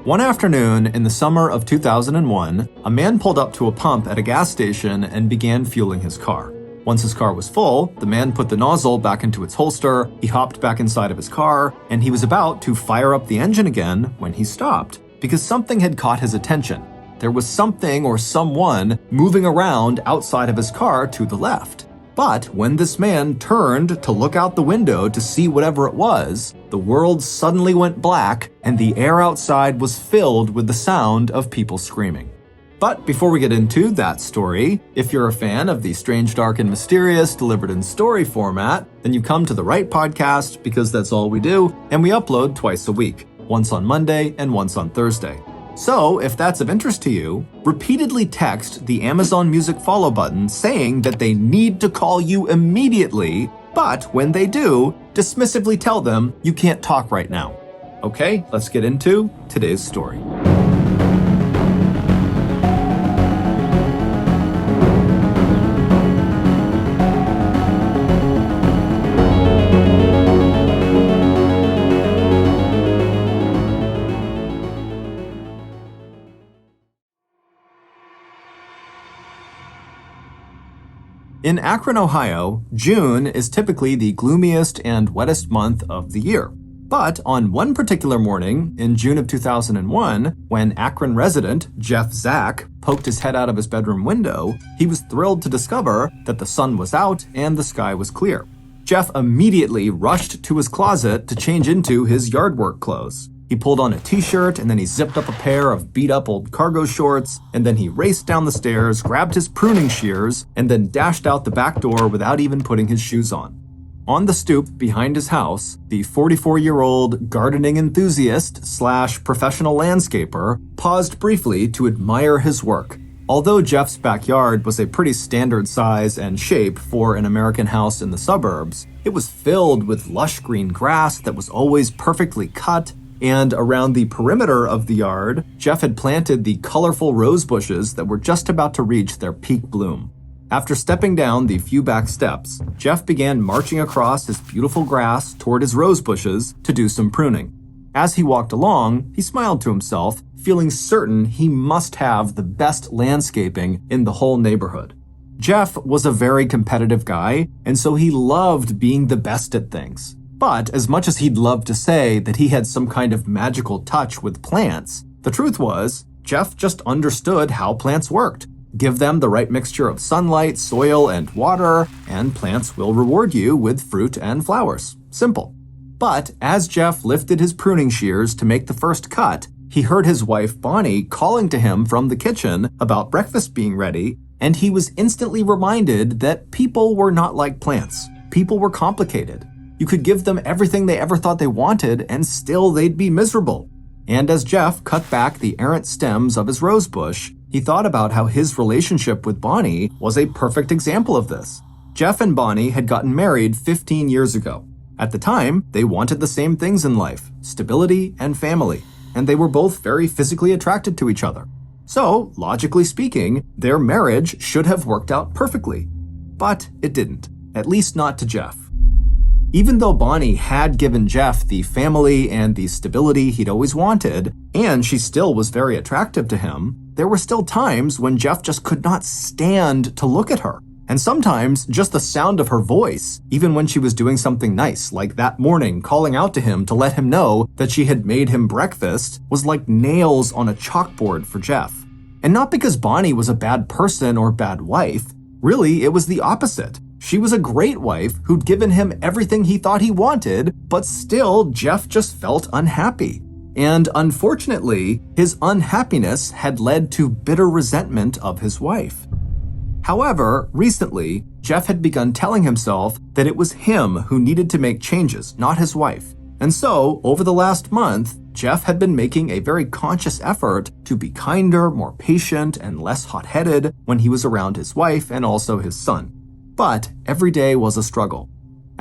One afternoon in the summer of 2001, a man pulled up to a pump at a gas station and began fueling his car. Once his car was full, the man put the nozzle back into its holster, he hopped back inside of his car, and he was about to fire up the engine again when he stopped, because something had caught his attention. There was something or someone moving around outside of his car to the left. But when this man turned to look out the window to see whatever it was, the world suddenly went black and the air outside was filled with the sound of people screaming. But before we get into that story, if you're a fan of the strange, dark, and mysterious delivered in story format, then you've come to the right podcast because that's all we do, and we upload twice a week, once on Monday and once on Thursday. So, if that's of interest to you, repeatedly text the Amazon Music follow button saying that they need to call you immediately, but when they do, dismissively tell them you can't talk right now. Okay, let's get into today's story. In Akron, Ohio, June is typically the gloomiest and wettest month of the year. But on one particular morning in June of 2001, when Akron resident Jeff Zach poked his head out of his bedroom window, he was thrilled to discover that the sun was out and the sky was clear. Jeff immediately rushed to his closet to change into his yard work clothes. He pulled on a t-shirt and then he zipped up a pair of beat-up old cargo shorts, and then he raced down the stairs, grabbed his pruning shears, and then dashed out the back door without even putting his shoes on. On the stoop behind his house, the 44-year-old gardening enthusiast / professional landscaper paused briefly to admire his work. Although Jeff's backyard was a pretty standard size and shape for an American house in the suburbs, it was filled with lush green grass that was always perfectly cut, and around the perimeter of the yard, Jeff had planted the colorful rose bushes that were just about to reach their peak bloom. After stepping down the few back steps, Jeff began marching across his beautiful grass toward his rose bushes to do some pruning. As he walked along, he smiled to himself, feeling certain he must have the best landscaping in the whole neighborhood. Jeff was a very competitive guy, and so he loved being the best at things. But as much as he'd love to say that he had some kind of magical touch with plants, the truth was, Jeff just understood how plants worked. Give them the right mixture of sunlight, soil, and water, and plants will reward you with fruit and flowers. Simple. But as Jeff lifted his pruning shears to make the first cut, he heard his wife Bonnie calling to him from the kitchen about breakfast being ready, and he was instantly reminded that people were not like plants. People were complicated. You could give them everything they ever thought they wanted, and still they'd be miserable. And as Jeff cut back the errant stems of his rose bush, he thought about how his relationship with Bonnie was a perfect example of this. Jeff and Bonnie had gotten married 15 years ago. At the time, they wanted the same things in life, stability and family, and they were both very physically attracted to each other. So, logically speaking, their marriage should have worked out perfectly. But it didn't, at least not to Jeff. Even though Bonnie had given Jeff the family and the stability he'd always wanted, and she still was very attractive to him, there were still times when Jeff just could not stand to look at her. And sometimes just the sound of her voice, even when she was doing something nice, like that morning calling out to him to let him know that she had made him breakfast, was like nails on a chalkboard for Jeff. And not because Bonnie was a bad person or bad wife. Really, it was the opposite. She was a great wife who'd given him everything he thought he wanted, but still, Jeff just felt unhappy. And unfortunately, his unhappiness had led to bitter resentment of his wife. However, recently, Jeff had begun telling himself that it was him who needed to make changes, not his wife. And so, over the last month, Jeff had been making a very conscious effort to be kinder, more patient, and less hot-headed when he was around his wife and also his son. But every day was a struggle.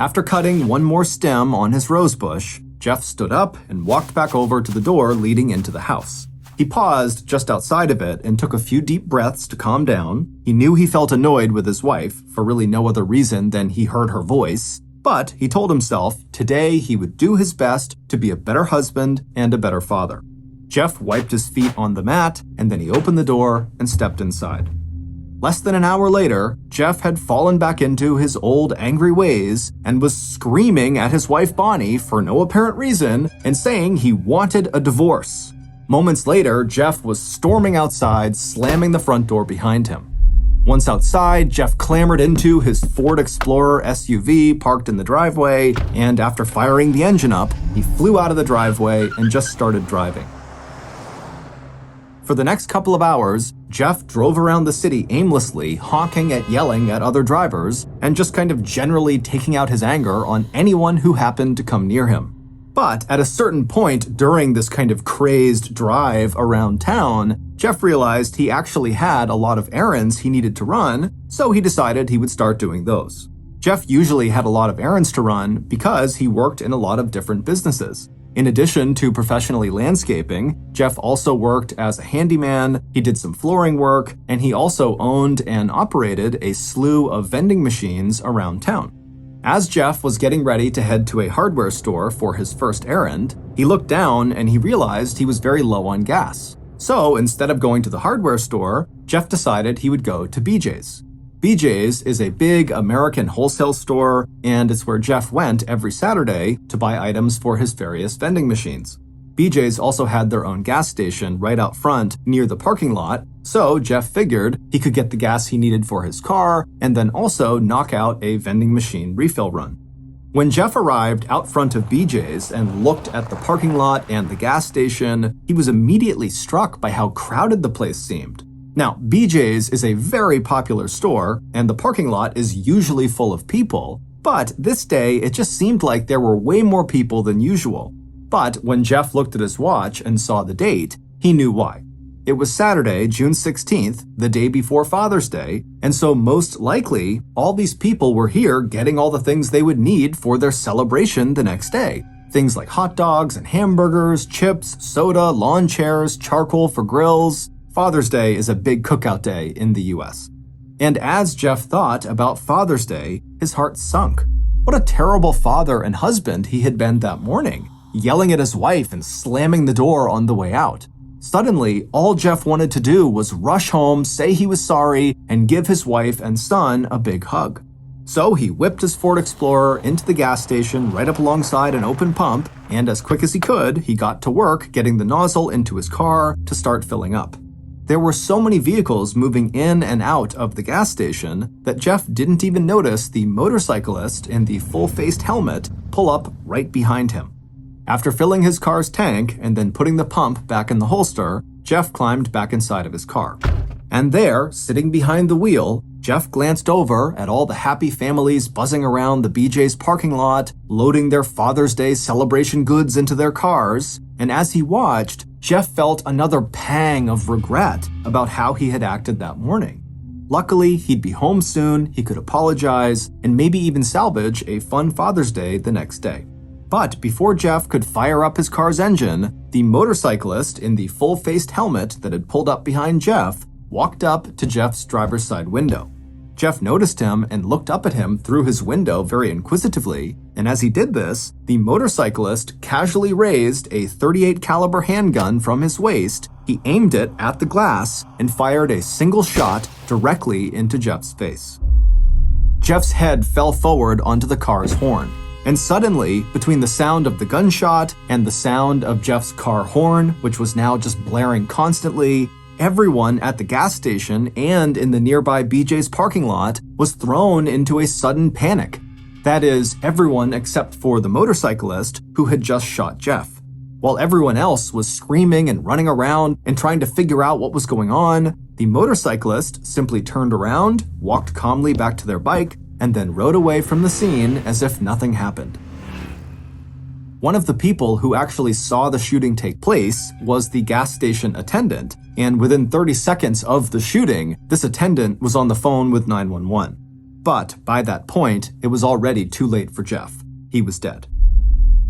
After cutting one more stem on his rose bush, Jeff stood up and walked back over to the door leading into the house. He paused just outside of it and took a few deep breaths to calm down. He knew he felt annoyed with his wife for really no other reason than he heard her voice, but he told himself today he would do his best to be a better husband and a better father. Jeff wiped his feet on the mat, and then he opened the door and stepped inside. Less than an hour later, Jeff had fallen back into his old angry ways and was screaming at his wife Bonnie for no apparent reason and saying he wanted a divorce. Moments later, Jeff was storming outside, slamming the front door behind him. Once outside, Jeff clambered into his Ford Explorer SUV parked in the driveway, and after firing the engine up, he flew out of the driveway and just started driving. For the next couple of hours, Jeff drove around the city aimlessly, honking and yelling at other drivers, and just kind of generally taking out his anger on anyone who happened to come near him. But at a certain point during this kind of crazed drive around town, Jeff realized he actually had a lot of errands he needed to run, so he decided he would start doing those. Jeff usually had a lot of errands to run because he worked in a lot of different businesses. In addition to professionally landscaping, Jeff also worked as a handyman, he did some flooring work, and he also owned and operated a slew of vending machines around town. As Jeff was getting ready to head to a hardware store for his first errand, he looked down and he realized he was very low on gas. So instead of going to the hardware store, Jeff decided he would go to BJ's. BJ's is a big American wholesale store, and it's where Jeff went every Saturday to buy items for his various vending machines. BJ's also had their own gas station right out front near the parking lot, so Jeff figured he could get the gas he needed for his car and then also knock out a vending machine refill run. When Jeff arrived out front of BJ's and looked at the parking lot and the gas station, he was immediately struck by how crowded the place seemed. Now, BJ's is a very popular store, and the parking lot is usually full of people, but this day it just seemed like there were way more people than usual. But when Jeff looked at his watch and saw the date, he knew why. It was Saturday, June 16th, the day before Father's Day, and so most likely, all these people were here getting all the things they would need for their celebration the next day. Things like hot dogs and hamburgers, chips, soda, lawn chairs, charcoal for grills. Father's Day is a big cookout day in the US. And as Jeff thought about Father's Day, his heart sunk. What a terrible father and husband he had been that morning, yelling at his wife and slamming the door on the way out. Suddenly, all Jeff wanted to do was rush home, say he was sorry, and give his wife and son a big hug. So he whipped his Ford Explorer into the gas station right up alongside an open pump, and as quick as he could, he got to work getting the nozzle into his car to start filling up. There were so many vehicles moving in and out of the gas station that Jeff didn't even notice the motorcyclist in the full-faced helmet pull up right behind him. After filling his car's tank and then putting the pump back in the holster, Jeff climbed back inside of his car. And there, sitting behind the wheel, Jeff glanced over at all the happy families buzzing around the BJ's parking lot, loading their Father's Day celebration goods into their cars, and as he watched, Jeff felt another pang of regret about how he had acted that morning. Luckily, he'd be home soon, he could apologize, and maybe even salvage a fun Father's Day the next day. But before Jeff could fire up his car's engine, the motorcyclist in the full-faced helmet that had pulled up behind Jeff walked up to Jeff's driver's side window. Jeff noticed him and looked up at him through his window very inquisitively, and as he did this, the motorcyclist casually raised a .38 caliber handgun from his waist, he aimed it at the glass, and fired a single shot directly into Jeff's face. Jeff's head fell forward onto the car's horn, and suddenly, between the sound of the gunshot and the sound of Jeff's car horn, which was now just blaring constantly, everyone at the gas station and in the nearby BJ's parking lot was thrown into a sudden panic. That is, everyone except for the motorcyclist who had just shot Jeff. While everyone else was screaming and running around and trying to figure out what was going on, the motorcyclist simply turned around, walked calmly back to their bike, and then rode away from the scene as if nothing happened. One of the people who actually saw the shooting take place was the gas station attendant, and within 30 seconds of the shooting, this attendant was on the phone with 911. But by that point, it was already too late for Jeff. He was dead.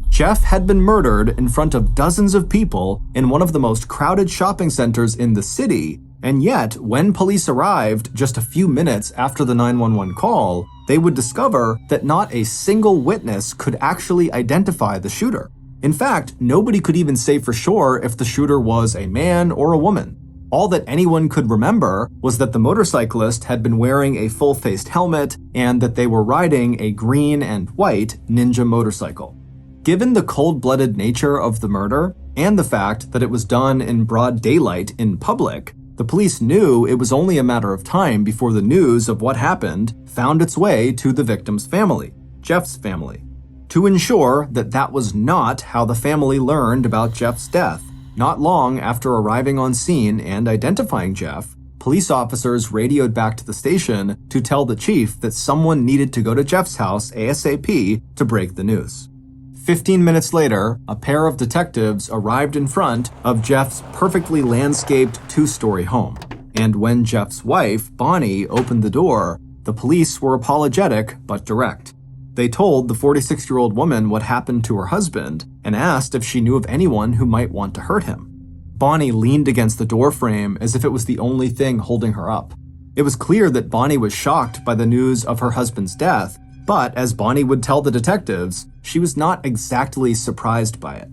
Jeff had been murdered in front of dozens of people in one of the most crowded shopping centers in the city, and yet, when police arrived just a few minutes after the 911 call, they would discover that not a single witness could actually identify the shooter. In fact, nobody could even say for sure if the shooter was a man or a woman. All that anyone could remember was that the motorcyclist had been wearing a full-faced helmet and that they were riding a green and white Ninja motorcycle. Given the cold-blooded nature of the murder and the fact that it was done in broad daylight in public, the police knew it was only a matter of time before the news of what happened found its way to the victim's family, Jeff's family. To ensure that that was not how the family learned about Jeff's death, not long after arriving on scene and identifying Jeff, police officers radioed back to the station to tell the chief that someone needed to go to Jeff's house ASAP to break the news. 15 minutes later, a pair of detectives arrived in front of Jeff's perfectly landscaped two-story home. And when Jeff's wife, Bonnie, opened the door, the police were apologetic but direct. They told the 46-year-old woman what happened to her husband and asked if she knew of anyone who might want to hurt him. Bonnie leaned against the doorframe as if it was the only thing holding her up. It was clear that Bonnie was shocked by the news of her husband's death, but as Bonnie would tell the detectives, she was not exactly surprised by it.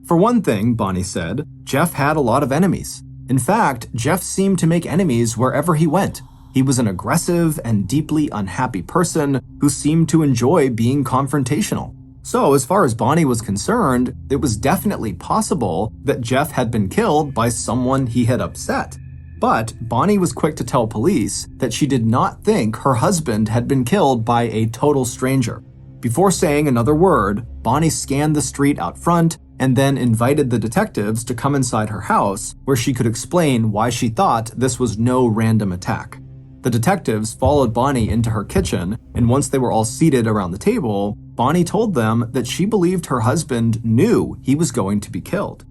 For one thing, Bonnie said, Jeff had a lot of enemies. In fact, Jeff seemed to make enemies wherever he went. He was an aggressive and deeply unhappy person who seemed to enjoy being confrontational. So, as far as Bonnie was concerned, it was definitely possible that Jeff had been killed by someone he had upset. But Bonnie was quick to tell police that she did not think her husband had been killed by a total stranger. Before saying another word, Bonnie scanned the street out front and then invited the detectives to come inside her house where she could explain why she thought this was no random attack. The detectives followed Bonnie into her kitchen, and once they were all seated around the table, Bonnie told them that she believed her husband knew he was going to be killed.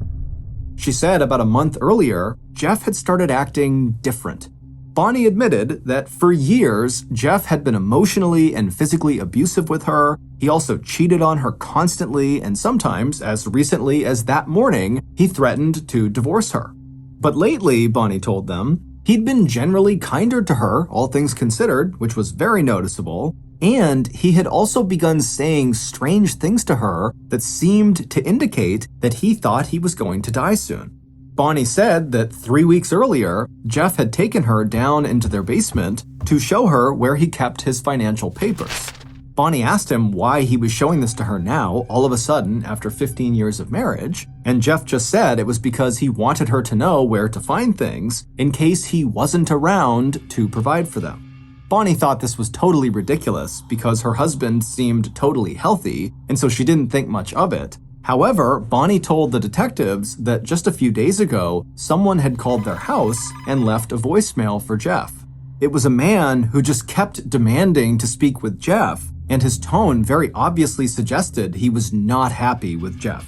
She said about a month earlier, Jeff had started acting different. Bonnie admitted that for years, Jeff had been emotionally and physically abusive with her. He also cheated on her constantly, and sometimes, as recently as that morning, he threatened to divorce her. But lately, Bonnie told them, he'd been generally kinder to her, all things considered, which was very noticeable, and he had also begun saying strange things to her that seemed to indicate that he thought he was going to die soon. Bonnie said that 3 weeks earlier, Jeff had taken her down into their basement to show her where he kept his financial papers. Bonnie asked him why he was showing this to her now, all of a sudden, after 15 years of marriage, and Jeff just said it was because he wanted her to know where to find things in case he wasn't around to provide for them. Bonnie thought this was totally ridiculous because her husband seemed totally healthy, and so she didn't think much of it. However, Bonnie told the detectives that just a few days ago, someone had called their house and left a voicemail for Jeff. It was a man who just kept demanding to speak with Jeff, and his tone very obviously suggested he was not happy with Jeff.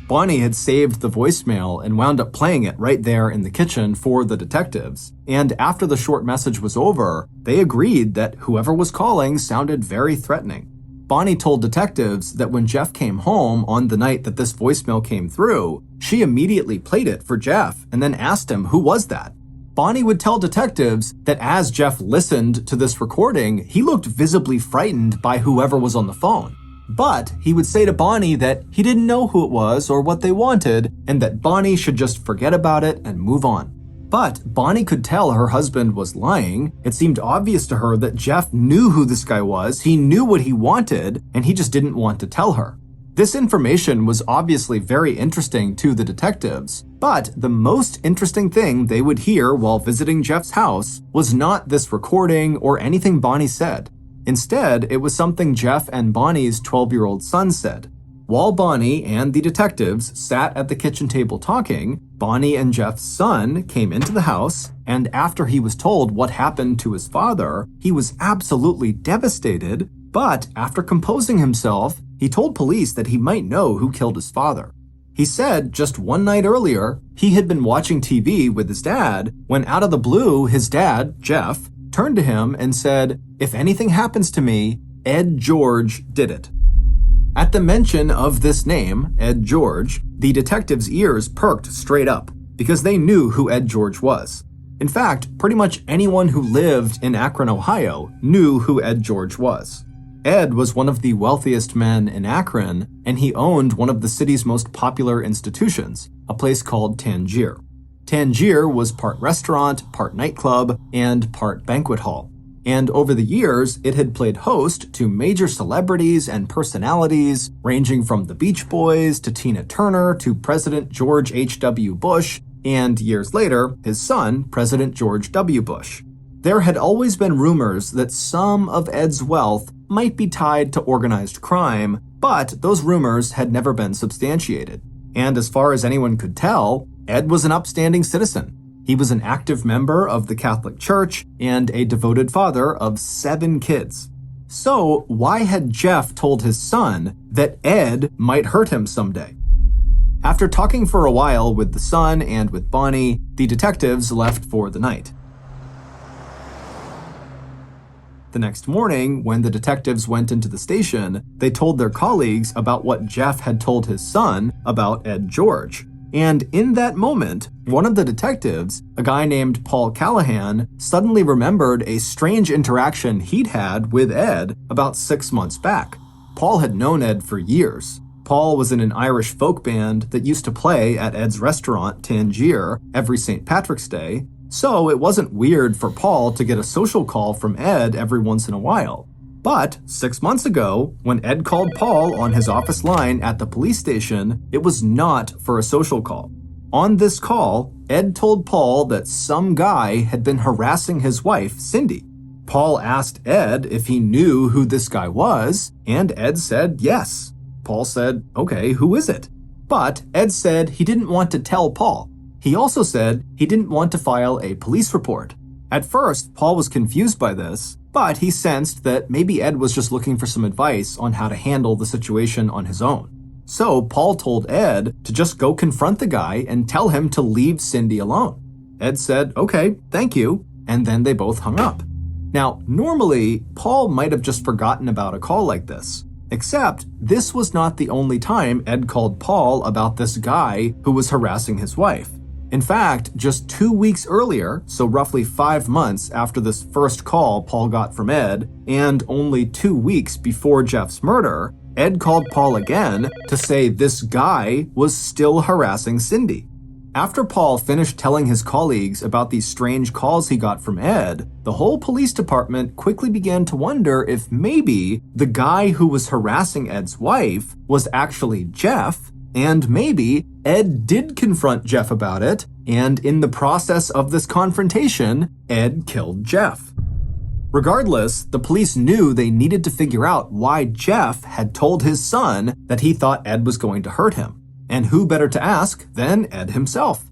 Bonnie had saved the voicemail and wound up playing it right there in the kitchen for the detectives, and after the short message was over, they agreed that whoever was calling sounded very threatening. Bonnie told detectives that when Jeff came home on the night that this voicemail came through, she immediately played it for Jeff and then asked him who was that. Bonnie would tell detectives that as Jeff listened to this recording, he looked visibly frightened by whoever was on the phone. But he would say to Bonnie that he didn't know who it was or what they wanted, and that Bonnie should just forget about it and move on. But Bonnie could tell her husband was lying. It seemed obvious to her that Jeff knew who this guy was, he knew what he wanted, and he just didn't want to tell her. This information was obviously very interesting to the detectives, but the most interesting thing they would hear while visiting Jeff's house was not this recording or anything Bonnie said. Instead, it was something Jeff and Bonnie's 12-year-old son said. While Bonnie and the detectives sat at the kitchen table talking, Bonnie and Jeff's son came into the house, and after he was told what happened to his father, he was absolutely devastated, but after composing himself, he told police that he might know who killed his father. He said just one night earlier, he had been watching TV with his dad when out of the blue, his dad, Jeff, turned to him and said, "If anything happens to me, Ed George did it." At the mention of this name, Ed George, the detectives' ears perked straight up because they knew who Ed George was. In fact, pretty much anyone who lived in Akron, Ohio knew who Ed George was. Ed was one of the wealthiest men in Akron, and he owned one of the city's most popular institutions, a place called Tangier. Tangier was part restaurant, part nightclub, and part banquet hall. And over the years, it had played host to major celebrities and personalities, ranging from the Beach Boys to Tina Turner to President George H.W. Bush, and years later, his son, President George W. Bush. There had always been rumors that some of Ed's wealth might be tied to organized crime, but those rumors had never been substantiated. And as far as anyone could tell, Ed was an upstanding citizen. He was an active member of the Catholic Church and a devoted father of 7 kids. So why had Jeff told his son that Ed might hurt him someday? After talking for a while with the son and with Bonnie, the detectives left for the night. The next morning, when the detectives went into the station, they told their colleagues about what Jeff had told his son about Ed George. And in that moment, one of the detectives, a guy named Paul Callahan, suddenly remembered a strange interaction he'd had with Ed about 6 months back. Paul had known Ed for years. Paul was in an Irish folk band that used to play at Ed's restaurant, Tangier, every St. Patrick's Day, so it wasn't weird for Paul to get a social call from Ed every once in a while. But 6 months ago, when Ed called Paul on his office line at the police station, it was not for a social call. On this call, Ed told Paul that some guy had been harassing his wife, Cindy. Paul asked Ed if he knew who this guy was, and Ed said yes. Paul said, "Okay, who is it?" But Ed said he didn't want to tell Paul. He also said he didn't want to file a police report. At first, Paul was confused by this, but he sensed that maybe Ed was just looking for some advice on how to handle the situation on his own. So Paul told Ed to just go confront the guy and tell him to leave Cindy alone. Ed said, "Okay, thank you," and then they both hung up. Now, normally, Paul might have just forgotten about a call like this, except this was not the only time Ed called Paul about this guy who was harassing his wife. In fact, just 2 weeks earlier, so roughly 5 months after this first call Paul got from Ed, and only 2 weeks before Jeff's murder, Ed called Paul again to say this guy was still harassing Cindy. After Paul finished telling his colleagues about these strange calls he got from Ed, the whole police department quickly began to wonder if maybe the guy who was harassing Ed's wife was actually Jeff, and maybe Ed did confront Jeff about it, and in the process of this confrontation, Ed killed Jeff. Regardless, the police knew they needed to figure out why Jeff had told his son that he thought Ed was going to hurt him. And who better to ask than Ed himself?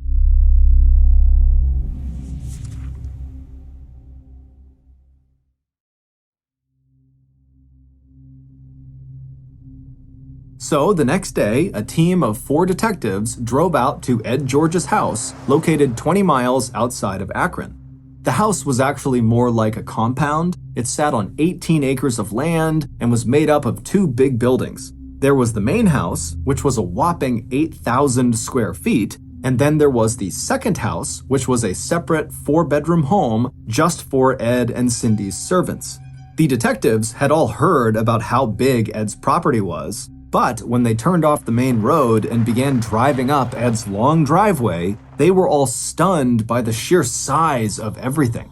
So the next day, a team of 4 detectives drove out to Ed George's house, located 20 miles outside of Akron. The house was actually more like a compound. It sat on 18 acres of land and was made up of 2 big buildings. There was the main house, which was a whopping 8,000 square feet, and then there was the second house, which was a separate 4-bedroom home just for Ed and Cindy's servants. The detectives had all heard about how big Ed's property was, but when they turned off the main road and began driving up Ed's long driveway, they were all stunned by the sheer size of everything.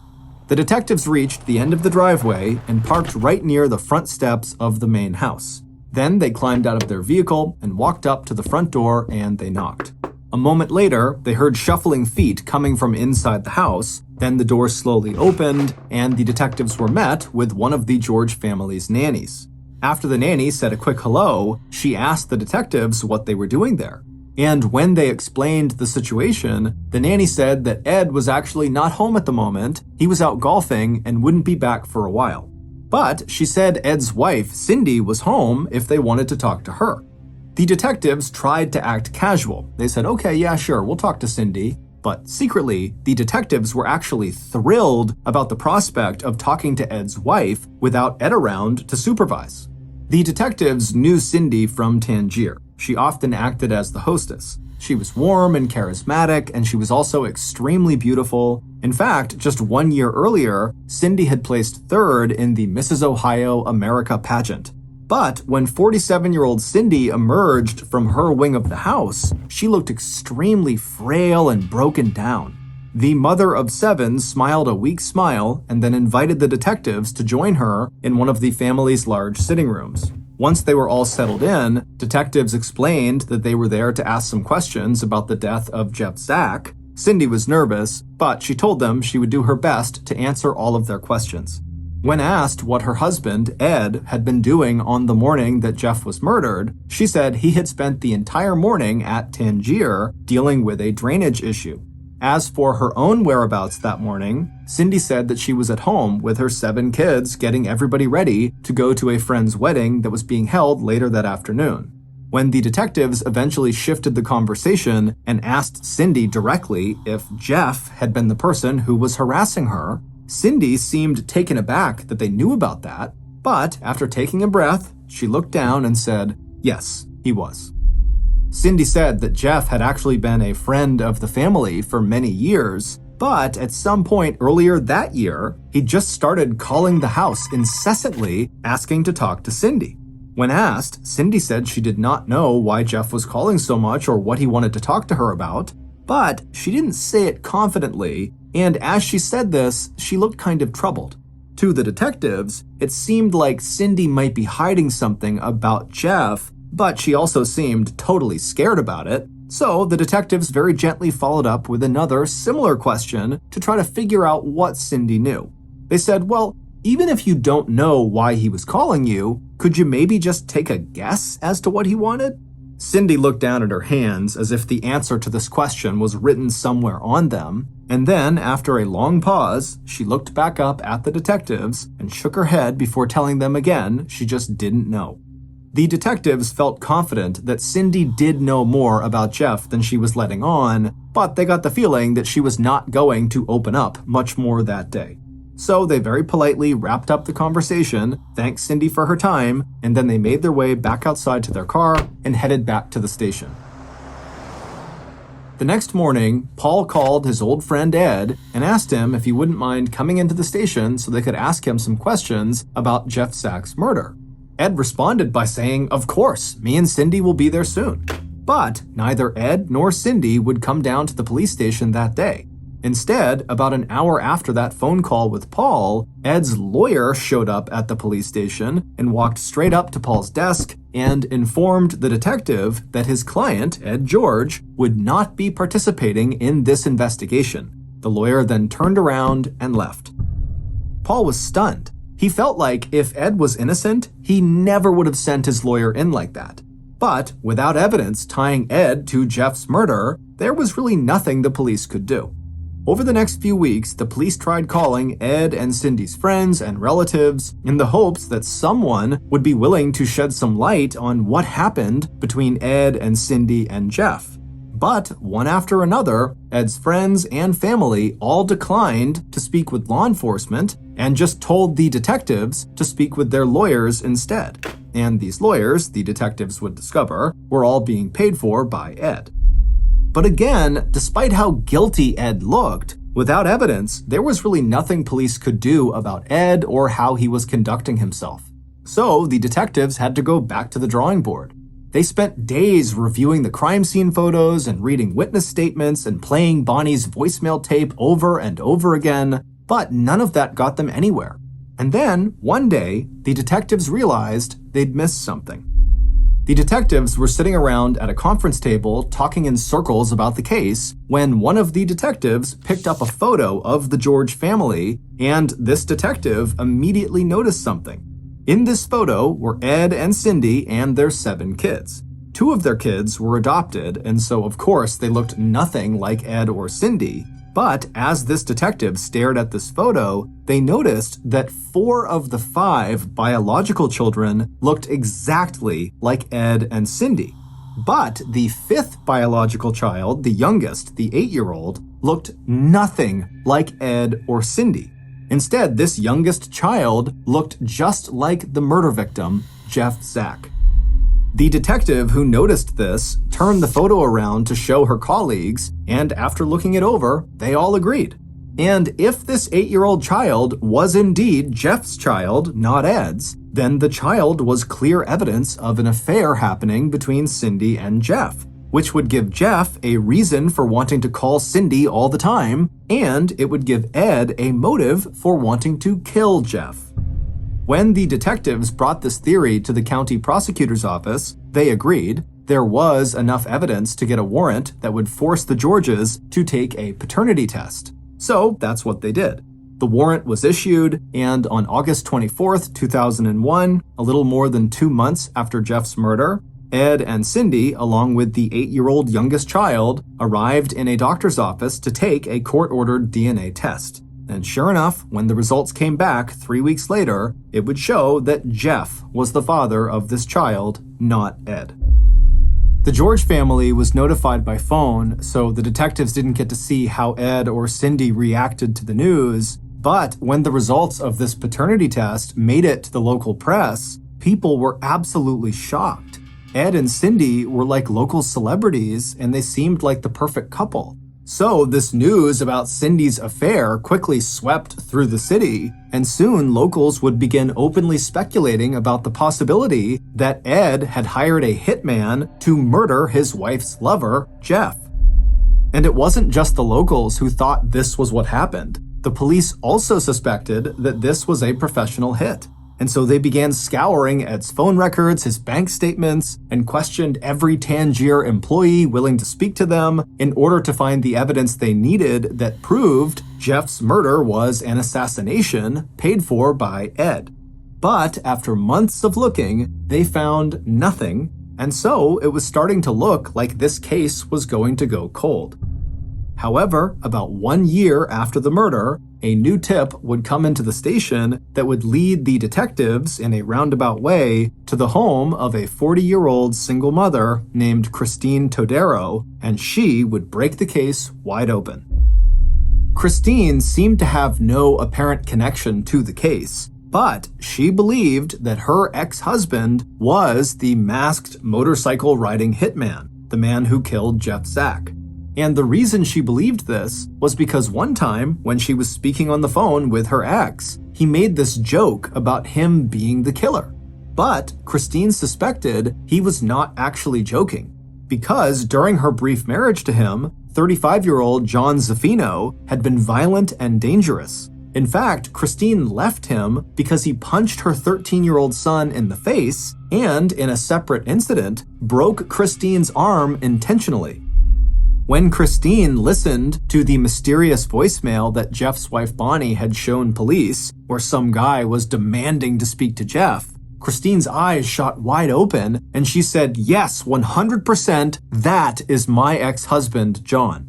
The detectives reached the end of the driveway and parked right near the front steps of the main house. Then they climbed out of their vehicle and walked up to the front door and they knocked. A moment later, they heard shuffling feet coming from inside the house. Then the door slowly opened and the detectives were met with one of the George family's nannies. After the nanny said a quick hello, she asked the detectives what they were doing there. And when they explained the situation, the nanny said that Ed was actually not home at the moment. He was out golfing and wouldn't be back for a while. But she said Ed's wife, Cindy, was home if they wanted to talk to her. The detectives tried to act casual. They said, "Okay, yeah, sure, we'll talk to Cindy." But secretly, the detectives were actually thrilled about the prospect of talking to Ed's wife without Ed around to supervise. The detectives knew Cindy from Tangier. She often acted as the hostess. She was warm and charismatic, and she was also extremely beautiful. In fact, just 1 year earlier, Cindy had placed third in the Mrs. Ohio America pageant. But when 47-year-old Cindy emerged from her wing of the house, she looked extremely frail and broken down. The mother of 7 smiled a weak smile and then invited the detectives to join her in one of the family's large sitting rooms. Once they were all settled in, detectives explained that they were there to ask some questions about the death of Jeff Zach. Cindy was nervous, but she told them she would do her best to answer all of their questions. When asked what her husband, Ed, had been doing on the morning that Jeff was murdered, she said he had spent the entire morning at Tangier dealing with a drainage issue. As for her own whereabouts that morning, Cindy said that she was at home with her 7 kids getting everybody ready to go to a friend's wedding that was being held later that afternoon. When the detectives eventually shifted the conversation and asked Cindy directly if Jeff had been the person who was harassing her, Cindy seemed taken aback that they knew about that, but after taking a breath, she looked down and said, yes, he was. Cindy said that Jeff had actually been a friend of the family for many years, but at some point earlier that year, he just started calling the house incessantly, asking to talk to Cindy. When asked, Cindy said she did not know why Jeff was calling so much or what he wanted to talk to her about, but she didn't say it confidently, and as she said this, she looked kind of troubled. To the detectives, it seemed like Cindy might be hiding something about Jeff, but she also seemed totally scared about it, so the detectives very gently followed up with another similar question to try to figure out what Cindy knew. They said, well, even if you don't know why he was calling you, could you maybe just take a guess as to what he wanted? Cindy looked down at her hands as if the answer to this question was written somewhere on them, and then, after a long pause, she looked back up at the detectives and shook her head before telling them again she just didn't know. The detectives felt confident that Cindy did know more about Jeff than she was letting on, but they got the feeling that she was not going to open up much more that day. So they very politely wrapped up the conversation, thanked Cindy for her time, and then they made their way back outside to their car and headed back to the station. The next morning, Paul called his old friend Ed and asked him if he wouldn't mind coming into the station so they could ask him some questions about Jeff Zach's murder. Ed responded by saying, of course, me and Cindy will be there soon. But neither Ed nor Cindy would come down to the police station that day. Instead, about an hour after that phone call with Paul, Ed's lawyer showed up at the police station and walked straight up to Paul's desk and informed the detective that his client, Ed George, would not be participating in this investigation. The lawyer then turned around and left. Paul was stunned. He felt like if Ed was innocent, he never would have sent his lawyer in like that. But without evidence tying Ed to Jeff's murder, there was really nothing the police could do. Over the next few weeks, the police tried calling Ed and Cindy's friends and relatives in the hopes that someone would be willing to shed some light on what happened between Ed and Cindy and Jeff. But one after another, Ed's friends and family all declined to speak with law enforcement and just told the detectives to speak with their lawyers instead. And these lawyers, the detectives would discover, were all being paid for by Ed. But again, despite how guilty Ed looked, without evidence, there was really nothing police could do about Ed or how he was conducting himself. So the detectives had to go back to the drawing board. They spent days reviewing the crime scene photos and reading witness statements and playing Bonnie's voicemail tape over and over again, but none of that got them anywhere. And then, one day, the detectives realized they'd missed something. The detectives were sitting around at a conference table talking in circles about the case when one of the detectives picked up a photo of the George family, and this detective immediately noticed something. In this photo were Ed and Cindy and their 7 kids. 2 of their kids were adopted, and so of course they looked nothing like Ed or Cindy. But as this detective stared at this photo, they noticed that 4 of the 5 biological children looked exactly like Ed and Cindy. But the 5th biological child, the youngest, the 8-year-old, looked nothing like Ed or Cindy. Instead, this youngest child looked just like the murder victim, Jeff Zach. The detective who noticed this turned the photo around to show her colleagues, and after looking it over, they all agreed. And if this 8-year-old child was indeed Jeff's child, not Ed's, then the child was clear evidence of an affair happening between Cindy and Jeff, which would give Jeff a reason for wanting to call Cindy all the time, and it would give Ed a motive for wanting to kill Jeff. When the detectives brought this theory to the county prosecutor's office, they agreed there was enough evidence to get a warrant that would force the Georges to take a paternity test. So that's what they did. The warrant was issued, and on August 24th, 2001, a little more than 2 months after Jeff's murder, Ed and Cindy, along with the 8-year-old youngest child, arrived in a doctor's office to take a court-ordered DNA test. And sure enough, when the results came back 3 weeks later, it would show that Jeff was the father of this child, not Ed. The George family was notified by phone, so the detectives didn't get to see how Ed or Cindy reacted to the news. But when the results of this paternity test made it to the local press, people were absolutely shocked. Ed and Cindy were like local celebrities, and they seemed like the perfect couple. So this news about Cindy's affair quickly swept through the city, and soon locals would begin openly speculating about the possibility that Ed had hired a hitman to murder his wife's lover, Jeff. And it wasn't just the locals who thought this was what happened. The police also suspected that this was a professional hit. And so they began scouring Ed's phone records, his bank statements, and questioned every Tangier employee willing to speak to them in order to find the evidence they needed that proved Jeff's murder was an assassination paid for by Ed. But after months of looking, they found nothing, and so it was starting to look like this case was going to go cold. However, about 1 year after the murder, a new tip would come into the station that would lead the detectives in a roundabout way to the home of a 40-year-old single mother named Christine Todero, and she would break the case wide open. Christine seemed to have no apparent connection to the case, but she believed that her ex-husband was the masked motorcycle-riding hitman, the man who killed Jeff Zack. And the reason she believed this was because one time, when she was speaking on the phone with her ex, he made this joke about him being the killer. But Christine suspected he was not actually joking, because during her brief marriage to him, 35-year-old John Zaffino had been violent and dangerous. In fact, Christine left him because he punched her 13-year-old son in the face and, in a separate incident, broke Christine's arm intentionally. When Christine listened to the mysterious voicemail that Jeff's wife Bonnie had shown police, where some guy was demanding to speak to Jeff, Christine's eyes shot wide open and she said, "Yes, 100%, that is my ex-husband, John."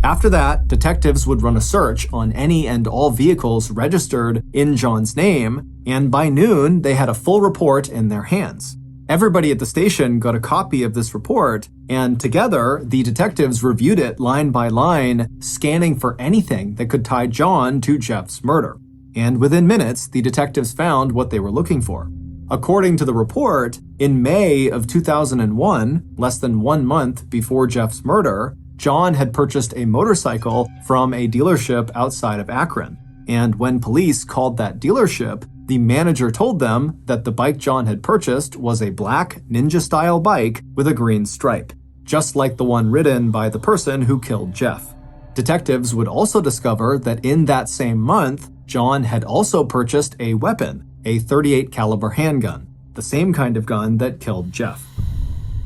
After that, detectives would run a search on any and all vehicles registered in John's name, and by noon, they had a full report in their hands. Everybody at the station got a copy of this report, and together, the detectives reviewed it line by line, scanning for anything that could tie John to Jeff's murder. And within minutes, the detectives found what they were looking for. According to the report, in May of 2001, less than 1 month before Jeff's murder, John had purchased a motorcycle from a dealership outside of Akron. And when police called that dealership, the manager told them that the bike John had purchased was a black ninja-style bike with a green stripe, just like the one ridden by the person who killed Jeff. Detectives would also discover that in that same month, John had also purchased a weapon, a .38 caliber handgun, the same kind of gun that killed Jeff.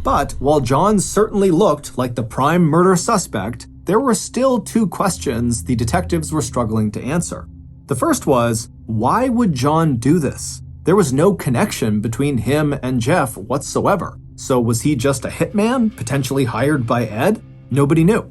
But while John certainly looked like the prime murder suspect, there were still 2 questions the detectives were struggling to answer. The first was, why would John do this? There was no connection between him and Jeff whatsoever. So was he just a hitman, potentially hired by Ed? Nobody knew.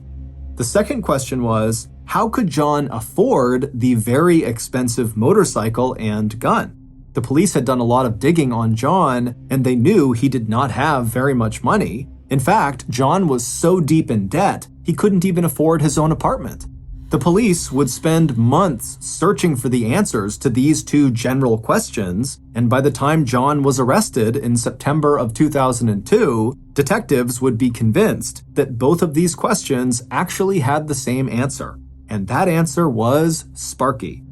The second question was, how could John afford the very expensive motorcycle and gun? The police had done a lot of digging on John, and they knew he did not have very much money. In fact, John was so deep in debt, he couldn't even afford his own apartment. The police would spend months searching for the answers to these two general questions, and by the time John was arrested in September of 2002, detectives would be convinced that both of these questions actually had the same answer, and that answer was Sparky.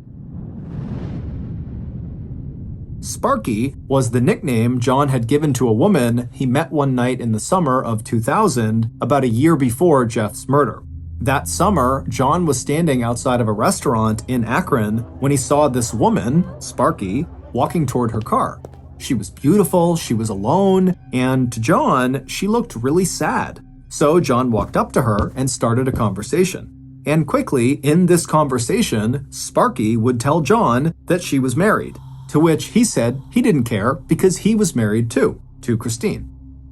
Sparky was the nickname John had given to a woman he met one night in the summer of 2000, about a year before Jeff's murder. That summer, John was standing outside of a restaurant in Akron when he saw this woman, Sparky, walking toward her car. She was beautiful, she was alone, and to John, she looked really sad. So John walked up to her and started a conversation. And quickly, in this conversation, Sparky would tell John that she was married, to which he said he didn't care because he was married too, to Christine.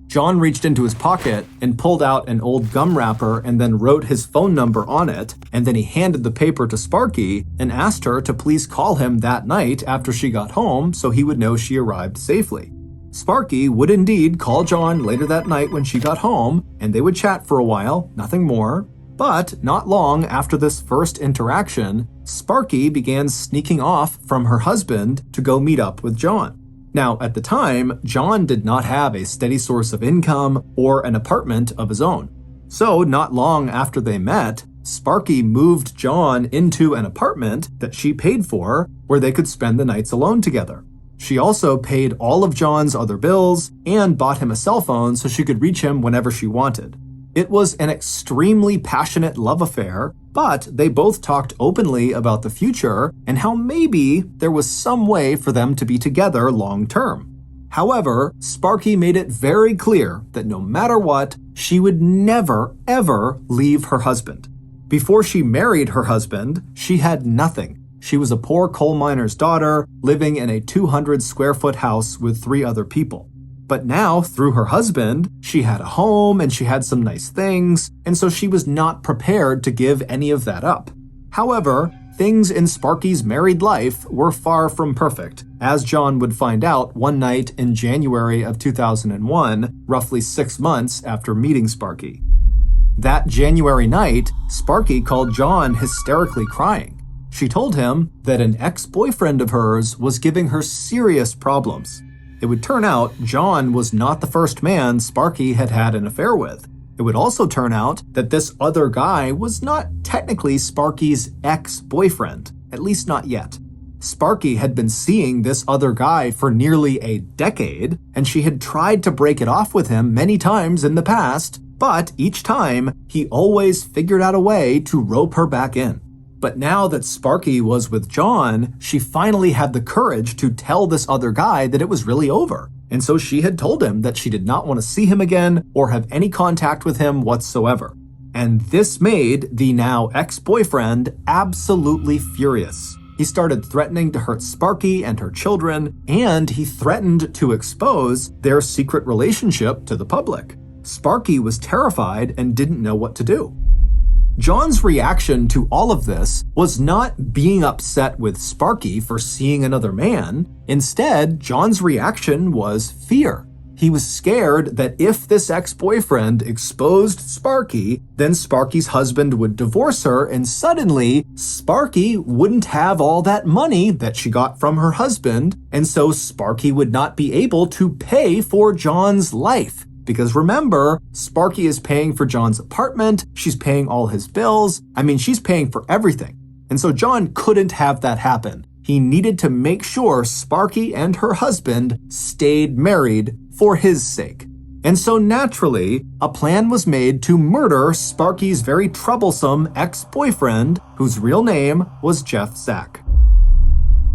John reached into his pocket and pulled out an old gum wrapper and then wrote his phone number on it, and then he handed the paper to Sparky and asked her to please call him that night after she got home so he would know she arrived safely. Sparky would indeed call John later that night when she got home, and they would chat for a while, nothing more. But not long after this first interaction, Sparky began sneaking off from her husband to go meet up with John. Now, at the time, John did not have a steady source of income or an apartment of his own. So, not long after they met, Sparky moved John into an apartment that she paid for where they could spend the nights alone together. She also paid all of John's other bills and bought him a cell phone so she could reach him whenever she wanted. It was an extremely passionate love affair, but they both talked openly about the future and how maybe there was some way for them to be together long term. However, Sparky made it very clear that no matter what, she would never, ever leave her husband. Before she married her husband, she had nothing. She was a poor coal miner's daughter living in a 200-square-foot house with 3 other people. But now, through her husband, she had a home and she had some nice things, and so she was not prepared to give any of that up. However, things in Sparky's married life were far from perfect, as John would find out one night in January of 2001, roughly 6 months after meeting Sparky. That January night, Sparky called John hysterically crying. She told him that an ex-boyfriend of hers was giving her serious problems. It would turn out John was not the first man Sparky had had an affair with. It would also turn out that this other guy was not technically Sparky's ex-boyfriend, at least not yet. Sparky had been seeing this other guy for nearly a decade, and she had tried to break it off with him many times in the past, but each time, he always figured out a way to rope her back in. But now that Sparky was with John, she finally had the courage to tell this other guy that it was really over. And so she had told him that she did not want to see him again or have any contact with him whatsoever. And this made the now ex-boyfriend absolutely furious. He started threatening to hurt Sparky and her children, and he threatened to expose their secret relationship to the public. Sparky was terrified and didn't know what to do. John's reaction to all of this was not being upset with Sparky for seeing another man. Instead, John's reaction was fear. He was scared that if this ex-boyfriend exposed Sparky, then Sparky's husband would divorce her, and suddenly, Sparky wouldn't have all that money that she got from her husband, and so Sparky would not be able to pay for John's life. Because remember, Sparky is paying for John's apartment, she's paying all his bills, she's paying for everything. And so John couldn't have that happen. He needed to make sure Sparky and her husband stayed married for his sake. And so naturally, a plan was made to murder Sparky's very troublesome ex-boyfriend, whose real name was Jeff Zack.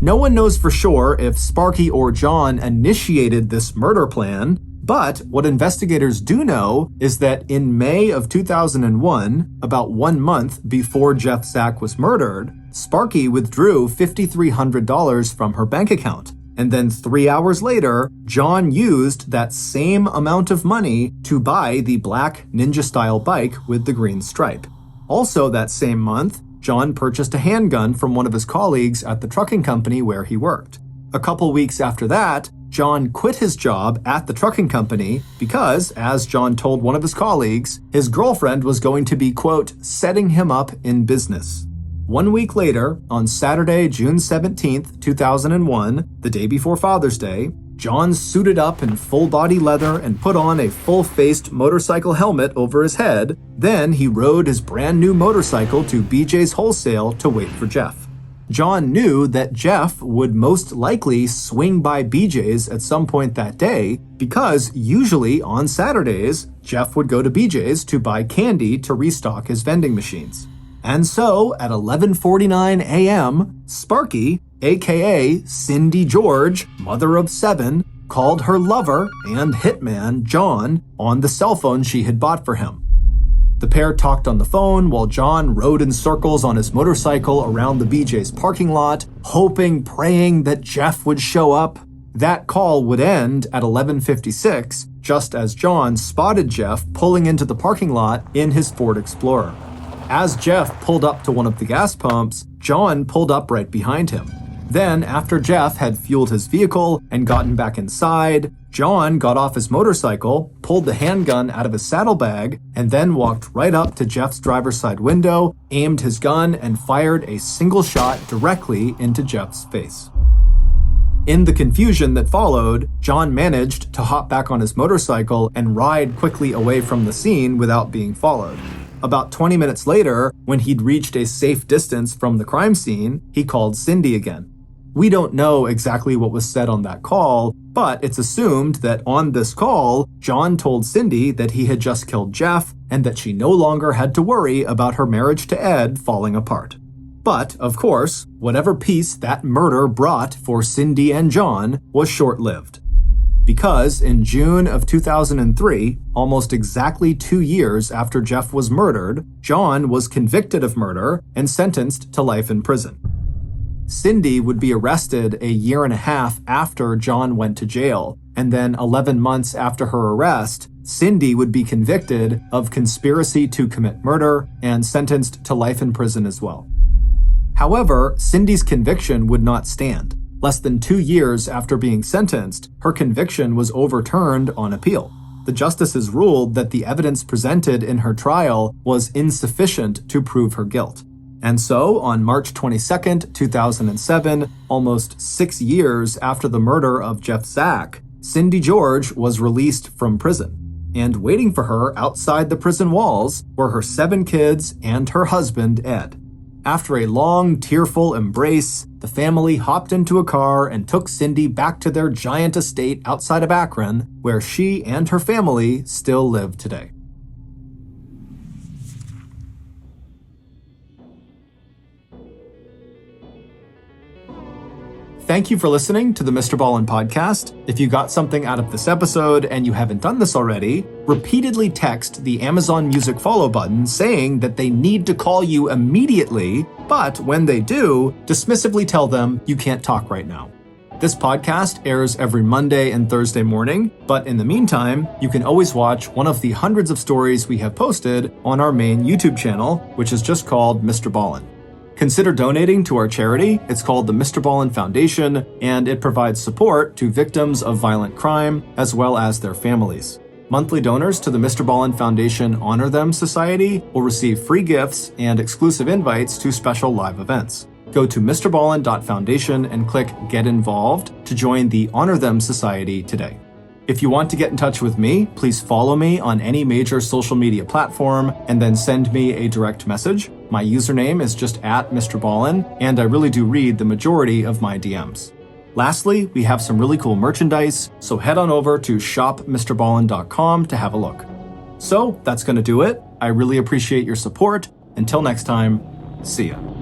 No one knows for sure if Sparky or John initiated this murder plan, but what investigators do know is that in May of 2001, about 1 month before Jeff Zack was murdered, Sparky withdrew $5,300 from her bank account. And then 3 hours later, John used that same amount of money to buy the black Ninja-style bike with the green stripe. Also that same month, John purchased a handgun from one of his colleagues at the trucking company where he worked. A couple weeks after that, John quit his job at the trucking company because, as John told one of his colleagues, his girlfriend was going to be, quote, setting him up in business. 1 week later, on Saturday, June 17th, 2001, the day before Father's Day, John suited up in full-body leather and put on a full-faced motorcycle helmet over his head. Then he rode his brand-new motorcycle to BJ's Wholesale to wait for Jeff. John knew that Jeff would most likely swing by BJ's at some point that day because usually on Saturdays, Jeff would go to BJ's to buy candy to restock his vending machines. And so, at 11:49 a.m., Sparky, aka Cindy George, mother of 7, called her lover and hitman, John, on the cell phone she had bought for him. The pair talked on the phone while John rode in circles on his motorcycle around the BJ's parking lot, hoping, praying that Jeff would show up. That call would end at 11:56, just as John spotted Jeff pulling into the parking lot in his Ford Explorer. As Jeff pulled up to one of the gas pumps, John pulled up right behind him. Then, after Jeff had fueled his vehicle and gotten back inside, John got off his motorcycle, pulled the handgun out of his saddlebag, and then walked right up to Jeff's driver's side window, aimed his gun, and fired a single shot directly into Jeff's face. In the confusion that followed, John managed to hop back on his motorcycle and ride quickly away from the scene without being followed. About 20 minutes later, when he'd reached a safe distance from the crime scene, he called Cindy again. We don't know exactly what was said on that call, but it's assumed that on this call, John told Cindy that he had just killed Jeff and that she no longer had to worry about her marriage to Ed falling apart. But, of course, whatever peace that murder brought for Cindy and John was short-lived. Because in June of 2003, almost exactly 2 years after Jeff was murdered, John was convicted of murder and sentenced to life in prison. Cindy would be arrested a year and a half after John went to jail, and then 11 months after her arrest, Cindy would be convicted of conspiracy to commit murder and sentenced to life in prison as well. However, Cindy's conviction would not stand. Less than 2 years after being sentenced, her conviction was overturned on appeal. The justices ruled that the evidence presented in her trial was insufficient to prove her guilt. And so, on March 22, 2007, almost 6 years after the murder of Jeff Zack, Cindy George was released from prison. And waiting for her outside the prison walls were her 7 kids and her husband, Ed. After a long, tearful embrace, the family hopped into a car and took Cindy back to their giant estate outside of Akron, where she and her family still live today. Thank you for listening to the Mr. Ballen Podcast. If you got something out of this episode and you haven't done this already, repeatedly text the Amazon Music follow button saying that they need to call you immediately, but when they do, dismissively tell them you can't talk right now. This podcast airs every Monday and Thursday morning, but in the meantime, you can always watch one of the hundreds of stories we have posted on our main YouTube channel, which is just called Mr. Ballen. Consider donating to our charity. It's called the Mr. Ballen Foundation, and it provides support to victims of violent crime as well as their families. Monthly donors to the Mr. Ballen Foundation Honor Them Society will receive free gifts and exclusive invites to special live events. Go to mrballen.foundation and click Get Involved to join the Honor Them Society today. If you want to get in touch with me, please follow me on any major social media platform and then send me a direct message. My username is just @MrBallen, and I really do read the majority of my DMs. Lastly, we have some really cool merchandise, so head on over to shopmrballen.com to have a look. So that's going to do it. I really appreciate your support. Until next time, see ya.